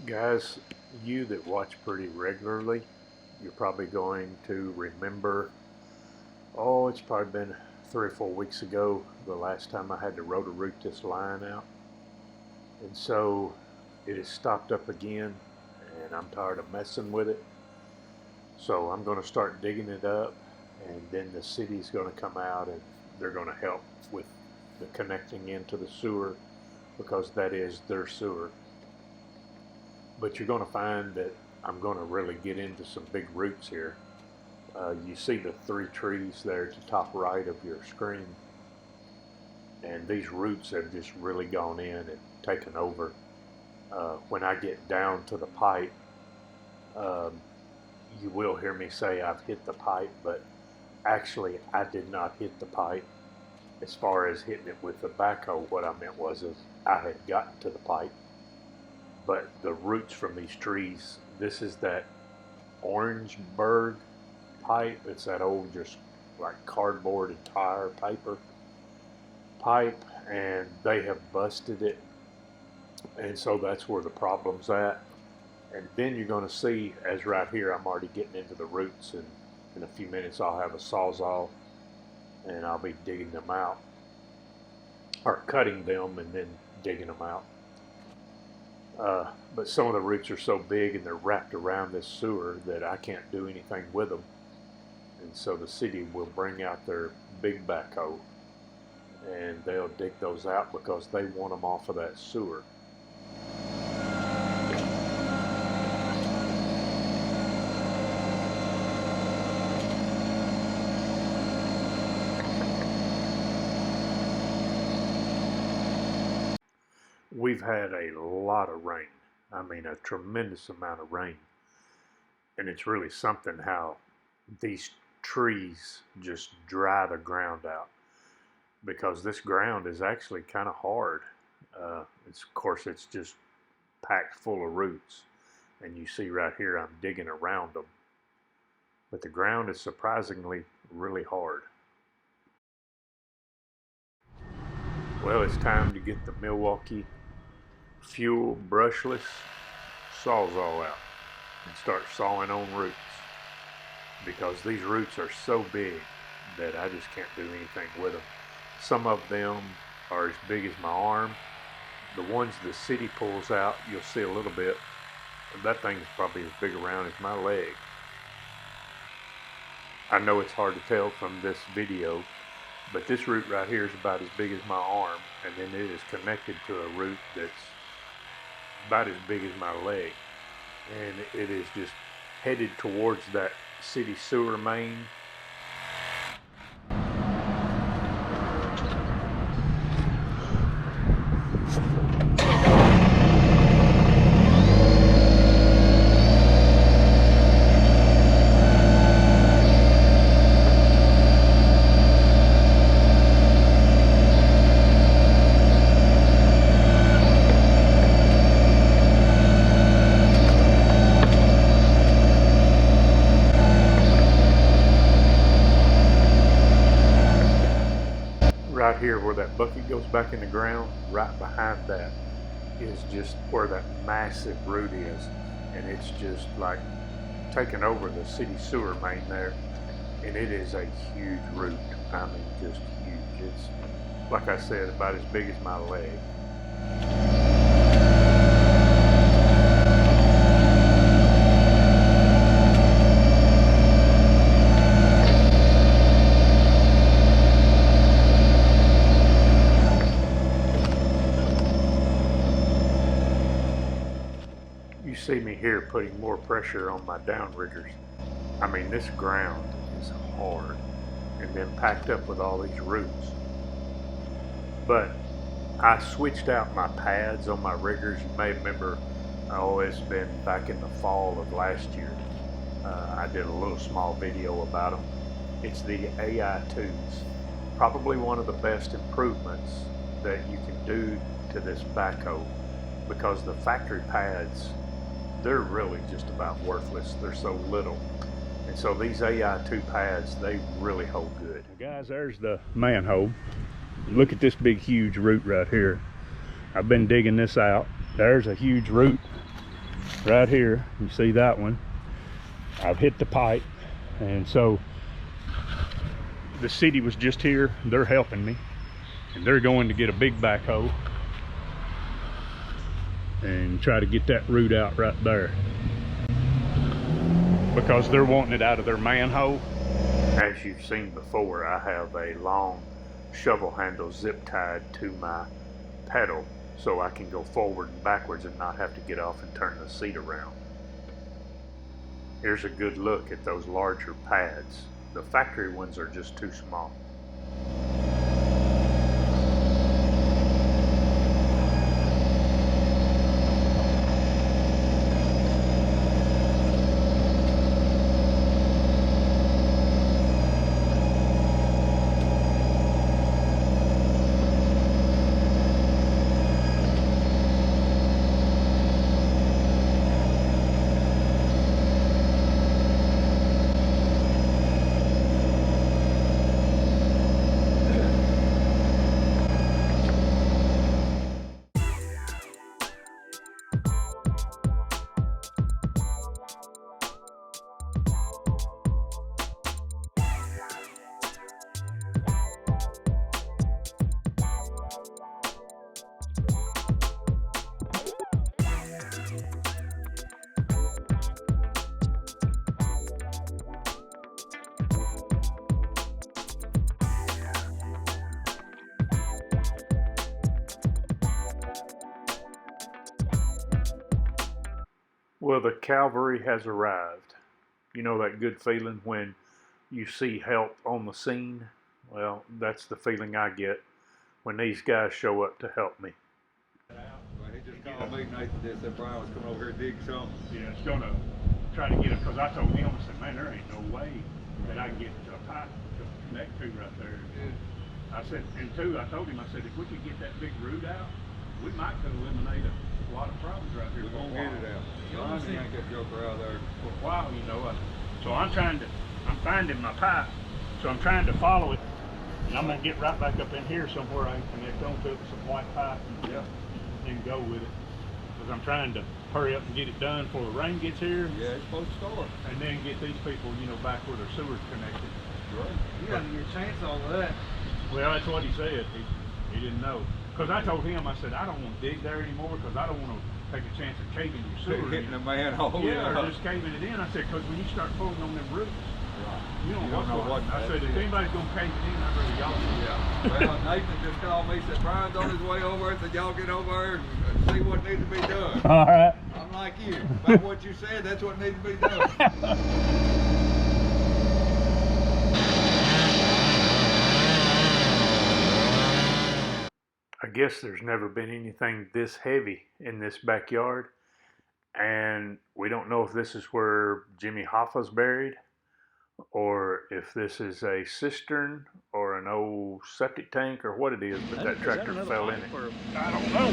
Guys, you that watch pretty regularly, you're probably going to remember, oh, it's probably been 3 or 4 weeks ago, the last time I had to rotor-root this line out. And so it has stopped up again, and I'm tired of messing with it. So I'm going to start digging it up, and then the city's going to come out and they're going to help with the connecting into the sewer, because that is their sewer. But you're going to find that I'm going to really get into some big roots here. You see the 3 trees there at the top right of your screen, and these roots have just really gone in and taken over. When I get down to the pipe, you will hear me say I've hit the pipe, but actually I did not hit the pipe. As far as hitting it with the backhoe, what I meant was I had gotten to the pipe. But the roots from these trees, this is that Orangeburg pipe. It's that old, just like cardboard and tire paper pipe, and they have busted it, and so that's where the problem's at. And then you're going to see, as right here, I'm already getting into the roots, and in a few minutes I'll have a sawzall and I'll be digging them out, or cutting them and then digging them out. But some of the roots are so big and they're wrapped around this sewer that I can't do anything with them. And so the city will bring out their big backhoe and they'll dig those out because they want them off of that sewer. We've had a lot of rain. I mean, a tremendous amount of rain. And it's really something how these trees just dry the ground out, because this ground is actually kind of hard. Of course, it's just packed full of roots. And you see right here, I'm digging around them. But the ground is surprisingly really hard. Well, it's time to get the Milwaukee Fuel brushless sawzall out and start sawing on roots, because these roots are so big that I just can't do anything with them. Some of them are as big as my arm. The ones the city pulls out, you'll see a little bit. That thing is probably as big around as my leg. I know it's hard to tell from this video, but this root right here is about as big as my arm, and then it is connected to a root that's about as big as my leg, and it is just headed towards that city sewer main. Right here where that bucket goes back in the ground, right behind that is just where that massive root is, and it's just like taking over the city sewer main there, and it is a huge root. I mean, just huge. It's, like I said, about as big as my leg. You see me here putting more pressure on my downriggers. I mean, this ground is hard and then packed up with all these roots. But I switched out my pads on my riggers. You may remember, it's been back in the fall of last year. I did a little small video about them. It's the AI2s. Probably one of the best improvements that you can do to this backhoe, because the factory pads, they're really just about worthless. They're so little. And so these AI2 pads, they really hold good. Guys, there's the manhole. Look at this big, huge root right here. I've been digging this out. There's a huge root. right here. You see that one? I've hit the pipe, and so the city was just here. They're helping me, and they're going to get a big backhoe and try to get that root out right there, because they're wanting it out of their manhole. As you've seen before, I have a long shovel handle zip tied to my pedal so I can go forward and backwards and not have to get off and turn the seat around. Here's a good look at those larger pads. The factory ones are just too small. Well, the cavalry has arrived. You know that good feeling when you see help on the scene? Well, that's the feeling I get when these guys show up to help me. Well, he just called me, Nathan just said Brian was coming over here to dig something. Yeah, it's gonna try to get it, because I told him, I said, man, there ain't no way that I can get to a pipe to connect to right there. I said, and two, I told him, I said, if we could get that big root out, we might could eliminate a lot of problems right here. We're gonna get it out. Brian can yank that joker out there. For a while, you know. So I'm finding my pipe, so I'm trying to follow it, and I'm gonna get right back up in here somewhere I can connect onto it with some white pipe and go with it. Because I'm trying to hurry up and get it done before the rain gets here. Yeah, it's supposed to start. And then get these people, you know, back where their sewer's connected. Right. You gotta get a chance on that. Well, that's what he said. He didn't know. Because I told him, I said, I don't want to dig there anymore, because I don't want to take a chance of caving your sewer. Hitting the manhole. Yeah, or just caving it in. I said, because when you start pulling on them roots, you don't know what. I said, if anybody's going to cave it in, I'd rather y'all do it. Yeah. Well, Nathan just called me, said Brian's on his way over, said y'all get over there and see what needs to be done. All right. I'm like you. About what you said, that's what needs to be done. I guess there's never been anything this heavy in this backyard, and we don't know if this is where Jimmy Hoffa's buried, or if this is a cistern or an old septic tank or what it is, but that tractor fell in it. I don't know.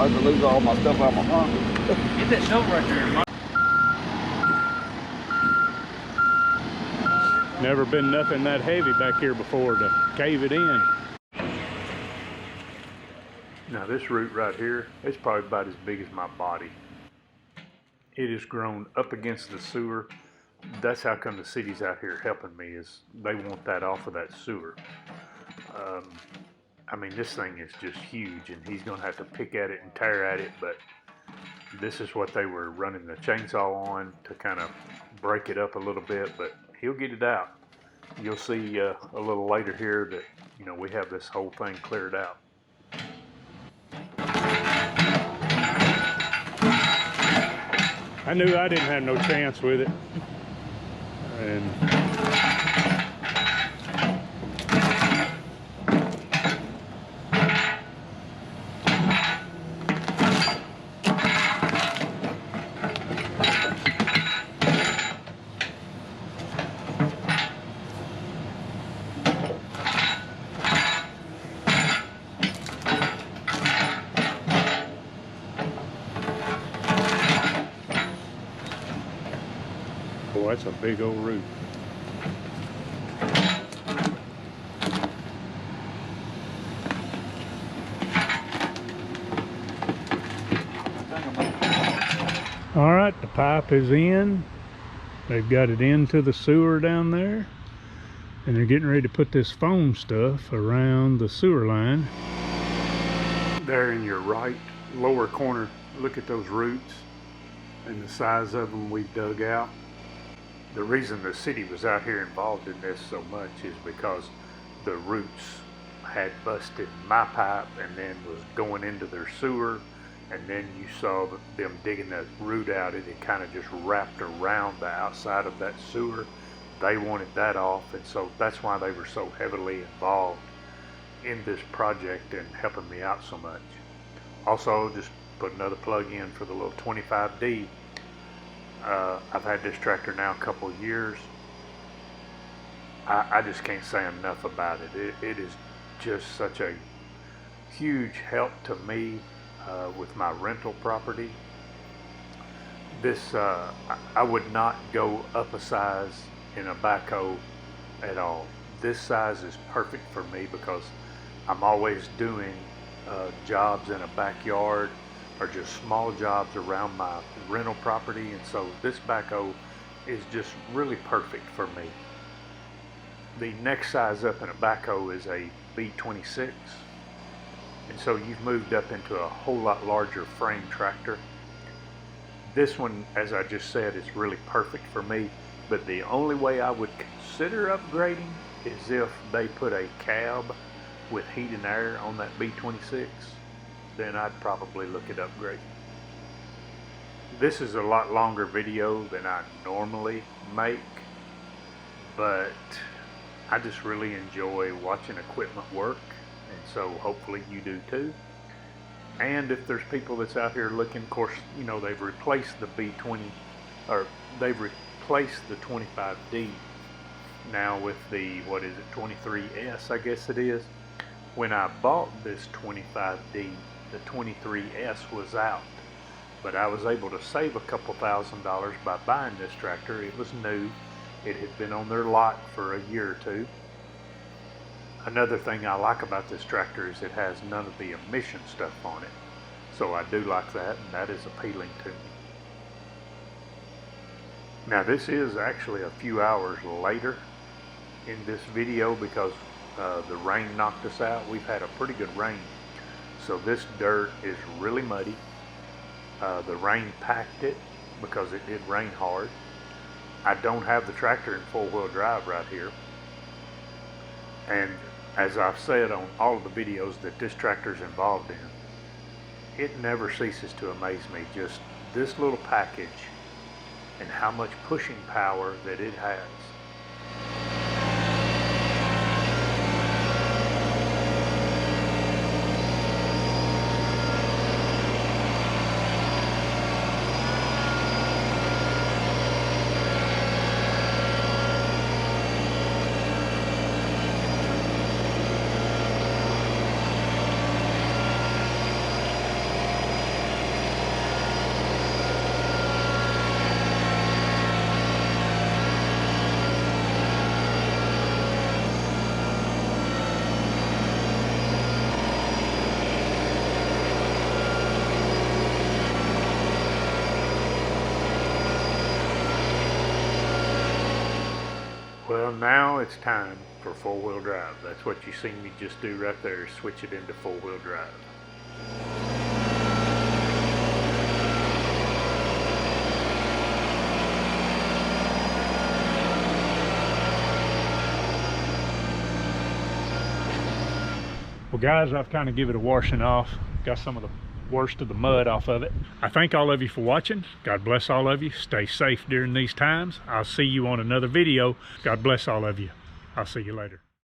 I have to lose all my stuff out of my pocket. Get that shovel right there. Never been nothing that heavy back here before to cave it in. Now this root right here, it's probably about as big as my body. It has grown up against the sewer. That's how come the city's out here helping me, is they want that off of that sewer. I mean, this thing is just huge, and he's gonna have to pick at it and tear at it, but this is what they were running the chainsaw on to kind of break it up a little bit, but he'll get it out. You'll see a little later here that, you know, we have this whole thing cleared out. I knew I didn't have no chance with it. And boy, that's a big old root. I think I'm All right, the pipe is in. They've got it into the sewer down there, and they're getting ready to put this foam stuff around the sewer line. There in your right lower corner, look at those roots and the size of them we've dug out. The reason the city was out here involved in this so much is because the roots had busted my pipe and then was going into their sewer, and then you saw them digging that root out, and it kind of just wrapped around the outside of that sewer. They wanted that off, and so that's why they were so heavily involved in this project and helping me out so much. Also, just put another plug in for the little 25D. I've had this tractor now a couple of years. I just can't say enough about it. It is just such a huge help to me with my rental property. This I would not go up a size in a backhoe at all. This size is perfect for me because I'm always doing jobs in a backyard or just small jobs around my rental property, and so this backhoe is just really perfect for me. The next size up in a backhoe is a B26, and so you've moved up into a whole lot larger frame tractor. This one, as I just said, is really perfect for me, but the only way I would consider upgrading is if they put a cab with heat and air on that B26, then I'd probably look at upgrading. This is a lot longer video than I normally make, but I just really enjoy watching equipment work, and so hopefully you do too. And if there's people that's out here looking, of course, you know, they've replaced the B20, or they've replaced the 25D now with the, what is it, 23S, I guess it is. When I bought this 25D, the 23S was out, but I was able to save a couple $1,000s by buying this tractor. It was new. It had been on their lot for a year or two. Another thing I like about this tractor is it has none of the emission stuff on it, so I do like that, and that is appealing to me. Now this is actually a few hours later in this video because the rain knocked us out. We've had a pretty good rain, so this dirt is really muddy. The rain packed it because it did rain hard. I don't have the tractor in four-wheel drive right here, and as I've said on all of the videos that this tractor is involved in, it never ceases to amaze me, just this little package and how much pushing power that it has. Well, now it's time for four-wheel drive. That's what you see me just do right there, is switch it into four-wheel drive. Well guys, I've kind of given it a washing off. Got some of the worst of the mud off of it. I thank all of you for watching. God bless all of you. Stay safe during these times. I'll see you on another video. God bless all of you. I'll see you later.